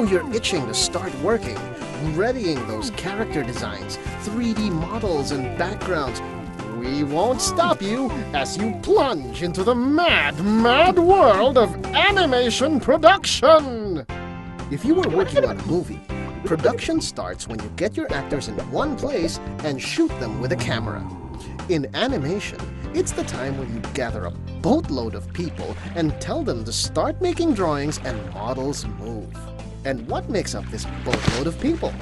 know you're itching to start working, readying those character designs, 3D models and backgrounds. We won't stop you as you plunge into the mad, mad world of animation production! If you were working on a movie, production starts when you get your actors in one place and shoot them with a camera. In animation, it's the time when you gather a boatload of people and tell them to start making drawings and models move. And what makes up this boatload of people?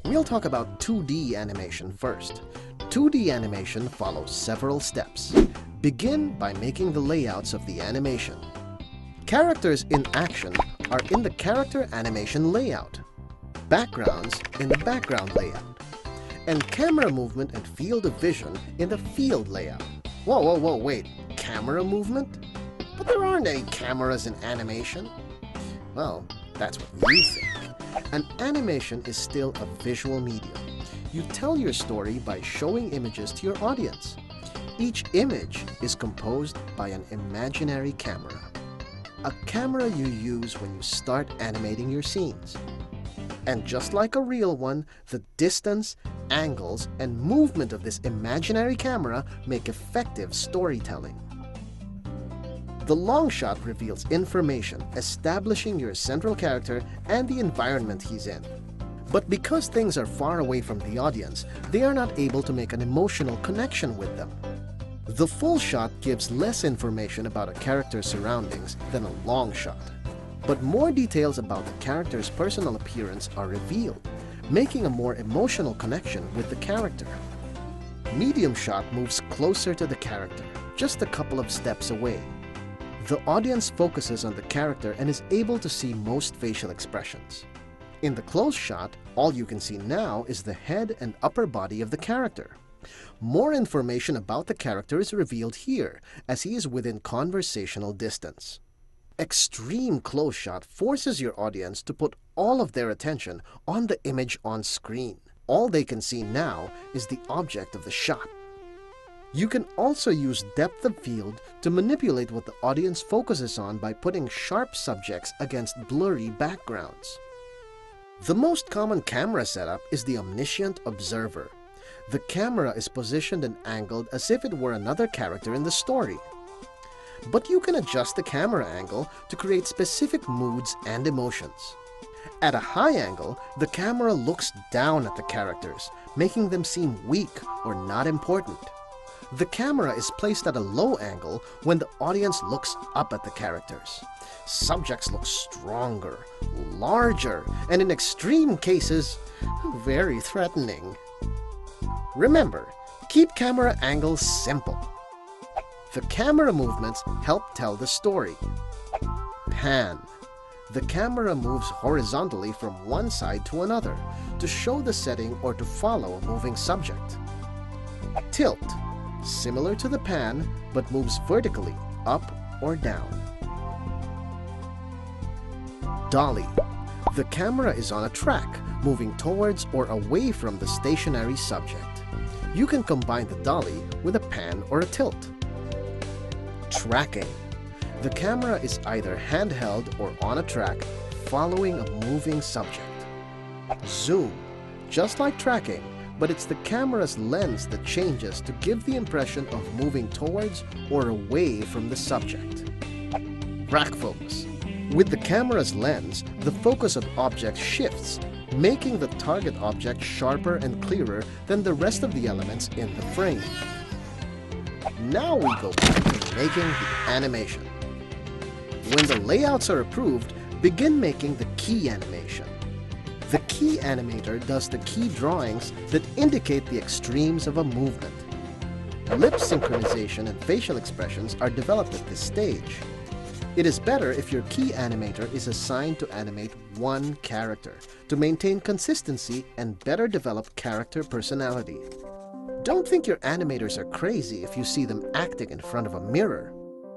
We'll talk about 2D animation first. 2D animation follows several steps. Begin by making the layouts of the animation. Characters in action are in the character animation layout. Backgrounds in the background layout. And camera movement and field of vision in the field layout. Whoa, wait, camera movement? But there aren't any cameras in animation. Well, that's what you think. An animation is still a visual medium. You tell your story by showing images to your audience. Each image is composed by an imaginary camera. A camera you use when you start animating your scenes. And just like a real one, the distance, angles, and movement of this imaginary camera make effective storytelling. The long shot reveals information, establishing your central character and the environment he's in. But because things are far away from the audience, they are not able to make an emotional connection with them. The full shot gives less information about a character's surroundings than a long shot. But more details about the character's personal appearance are revealed, making a more emotional connection with the character. Medium shot moves closer to the character, just a couple of steps away. The audience focuses on the character and is able to see most facial expressions. In the close shot, all you can see now is the head and upper body of the character. More information about the character is revealed here, as he is within conversational distance. Extreme close shot forces your audience to put all of their attention on the image on screen. All they can see now is the object of the shot. You can also use depth of field to manipulate what the audience focuses on by putting sharp subjects against blurry backgrounds. The most common camera setup is the omniscient observer. The camera is positioned and angled as if it were another character in the story. But you can adjust the camera angle to create specific moods and emotions. At a high angle, the camera looks down at the characters, making them seem weak or not important. The camera is placed at a low angle when the audience looks up at the characters. Subjects look stronger, larger, and in extreme cases, very threatening. Remember, keep camera angles simple. The camera movements help tell the story. Pan. The camera moves horizontally from one side to another to show the setting or to follow a moving subject. Tilt. Similar to the pan, but moves vertically, up or down. Dolly. The camera is on a track, moving towards or away from the stationary subject. You can combine the dolly with a pan or a tilt. Tracking. The camera is either handheld or on a track, following a moving subject. Zoom. Just like tracking, but it's the camera's lens that changes to give the impression of moving towards or away from the subject. Rack focus. With the camera's lens, the focus of objects shifts, making the target object sharper and clearer than the rest of the elements in the frame. Now we go back to making the animation. When the layouts are approved, begin making the key animation. The key animator does the key drawings that indicate the extremes of a movement. Lip synchronization and facial expressions are developed at this stage. It is better if your key animator is assigned to animate one character to maintain consistency and better develop character personality. Don't think your animators are crazy if you see them acting in front of a mirror.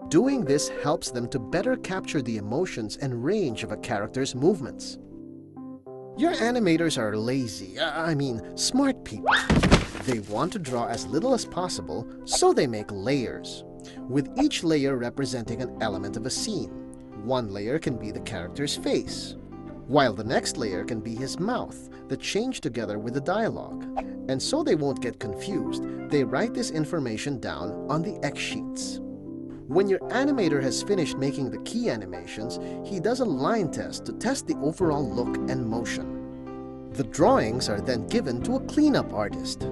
Doing this helps them to better capture the emotions and range of a character's movements. Your animators are lazy, smart people. They want to draw as little as possible, so they make layers, with each layer representing an element of a scene. One layer can be the character's face, while the next layer can be his mouth that change together with the dialogue. And so they won't get confused, they write this information down on the X sheets. When your animator has finished making the key animations, he does a line test to test the overall look and motion. The drawings are then given to a cleanup artist.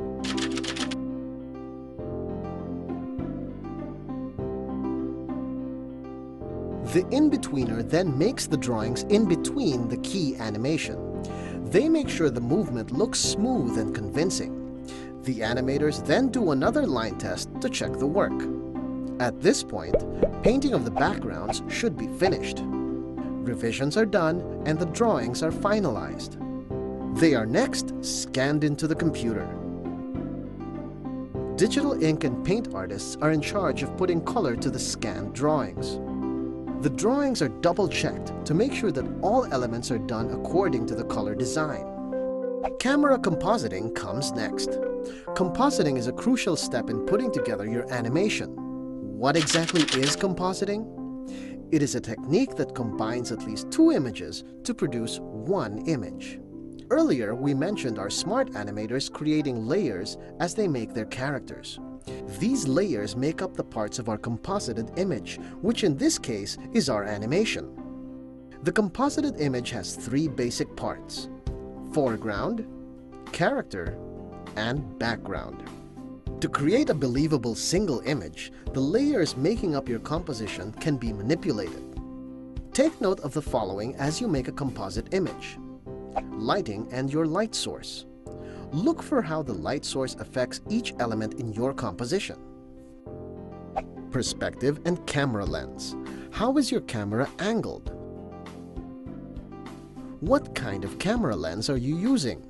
The in-betweener then makes the drawings in between the key animation. They make sure the movement looks smooth and convincing. The animators then do another line test to check the work. At this point, painting of the backgrounds should be finished. Revisions are done and the drawings are finalized. They are next scanned into the computer. Digital ink and paint artists are in charge of putting color to the scanned drawings. The drawings are double-checked to make sure that all elements are done according to the color design. Camera compositing comes next. Compositing is a crucial step in putting together your animation. What exactly is compositing? It is a technique that combines at least two images to produce one image. Earlier, we mentioned our smart animators creating layers as they make their characters. These layers make up the parts of our composited image, which in this case is our animation. The composited image has three basic parts: foreground, character, and background. To create a believable single image, the layers making up your composition can be manipulated. Take note of the following as you make a composite image: lighting and your light source. Look for how the light source affects each element in your composition. Perspective and camera lens. How is your camera angled? What kind of camera lens are you using?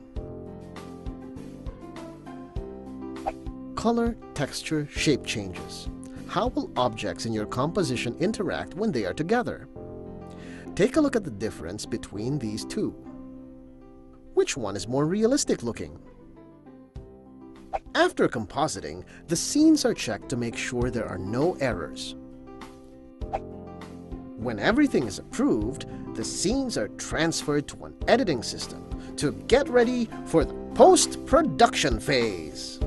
Color, texture, shape changes. How will objects in your composition interact when they are together? Take a look at the difference between these two. Which one is more realistic looking? After compositing, the scenes are checked to make sure there are no errors. When everything is approved, the scenes are transferred to an editing system to get ready for the post-production phase.